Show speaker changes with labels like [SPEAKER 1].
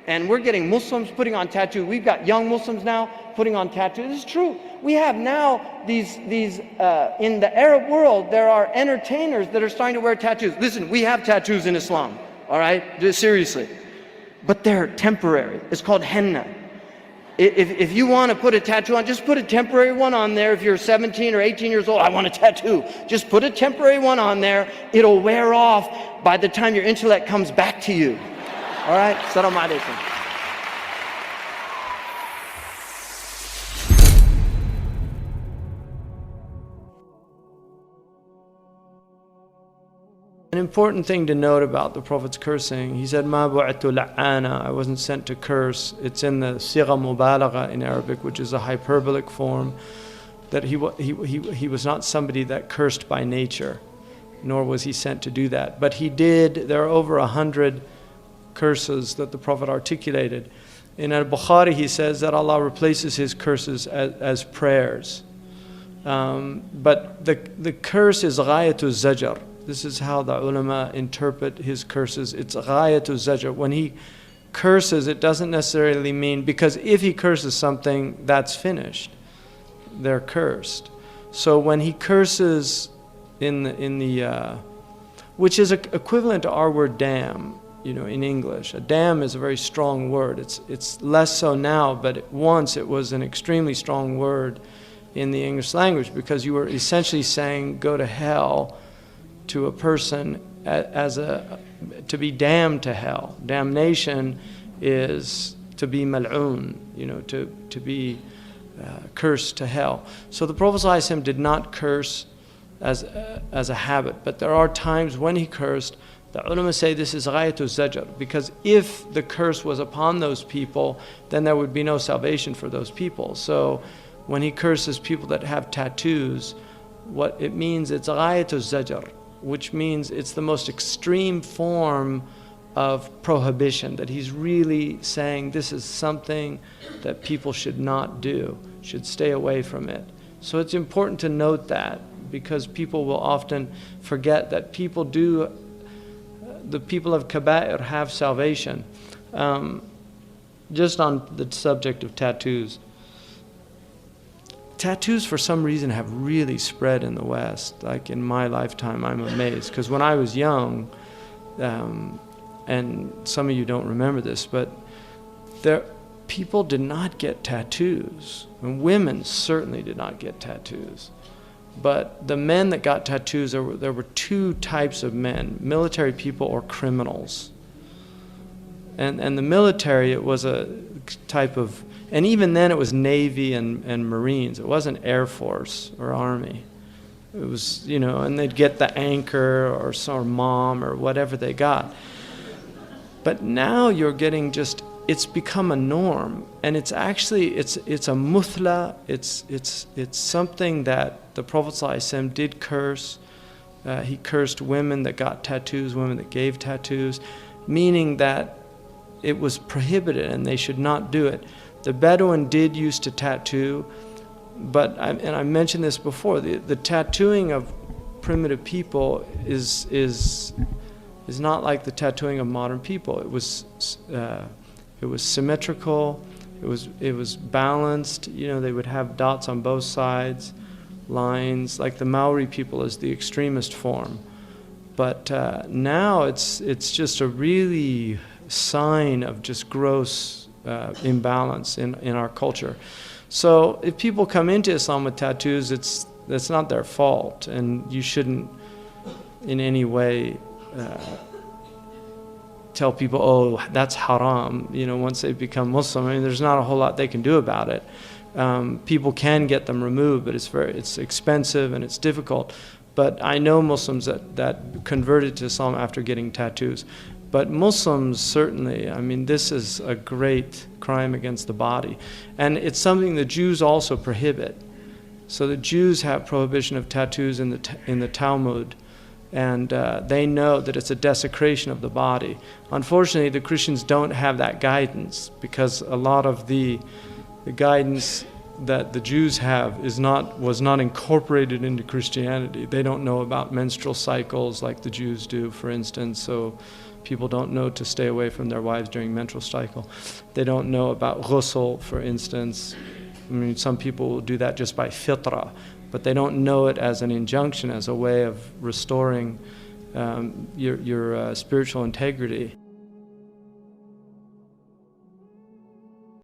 [SPEAKER 1] and we're getting Muslims putting on tattoos. We've got young Muslims now putting on tattoos. This is true. We have now these in the Arab world, there are entertainers that are starting to wear tattoos. Listen, we have tattoos in Islam, all right? Just seriously. But they're temporary. It's called henna. If you want to put a tattoo on, just put a temporary one on there. If you're 17 or 18 years old, I want a tattoo. Just put a temporary one on there. It'll wear off by the time your intellect comes back to you. All right? Assalamu alaikum. An important thing to note about the Prophet's cursing, he said, "Ma bu'atu la'ana," I wasn't sent to curse. It's in the Seerah mubalagha in Arabic, which is a hyperbolic form, that he was not somebody that cursed by nature, nor was he sent to do that. But he did, there are over 100 curses that the Prophet articulated. In Al-Bukhari, he says that Allah replaces his curses as prayers. But the curse is ghayatul zajr. This is how the ulama interpret his curses. It's ghayatul zajr. When he curses, it doesn't necessarily mean, because if he curses something, that's finished. They're cursed. So when he curses which is equivalent to our word damn, in English. A damn is a very strong word. It's less so now, but once it was an extremely strong word in the English language, because you were essentially saying go to hell to a person to be damned to hell. Damnation is to be mal'oon, to be cursed to hell. So the Prophet ﷺ did not curse as a habit, but there are times when he cursed. The ulama say this is ghayatul zajr, because if the curse was upon those people, then there would be no salvation for those people. So when he curses people that have tattoos, what it means, it's ghayatul zajr, which means it's the most extreme form of prohibition, that he's really saying this is something that people should not do, should stay away from it. So it's important to note that, because people will often forget that the people of kaba'ir have salvation. Just on the subject of tattoos. Tattoos for some reason have really spread in the West. Like in my lifetime, I'm amazed. Because when I was young, and some of you don't remember this, but people did not get tattoos. And women certainly did not get tattoos. But the men that got tattoos, there were two types of men: military people or criminals. And the military, it was a type of, and even then it was Navy and Marines. It wasn't Air Force or Army. It was, and they'd get the anchor or some mom or whatever they got. But now you're getting it's become a norm, and it's actually, it's a muthla, it's something that the Prophet ﷺ did curse. He cursed women that got tattoos, women that gave tattoos, meaning that it was prohibited and they should not do it. The Bedouin did used to tattoo, but I mentioned this before, the tattooing of primitive people is not like the tattooing of modern people. It was symmetrical, it was balanced, they would have dots on both sides, lines, like the Maori people is the extremist form. But now it's just a really sign of just gross imbalance in our culture. So if people come into Islam with tattoos, that's not their fault, and you shouldn't in any way tell people, oh, that's haram, once they become Muslim. I mean, there's not a whole lot they can do about it. People can get them removed, but it's expensive and it's difficult. But I know Muslims that converted to Islam after getting tattoos. But Muslims, certainly, I mean, this is a great crime against the body. And it's something the Jews also prohibit. So the Jews have prohibition of tattoos in the Talmud. And they know that it's a desecration of the body. Unfortunately, the Christians don't have that guidance, because a lot of the guidance that the Jews have was not incorporated into Christianity. They don't know about menstrual cycles like the Jews do, for instance. So People don't know to stay away from their wives during menstrual cycle. They don't know about ghusl, for instance. I mean, some people will do that just by fitrah, but they don't know it as an injunction, as a way of restoring your spiritual integrity.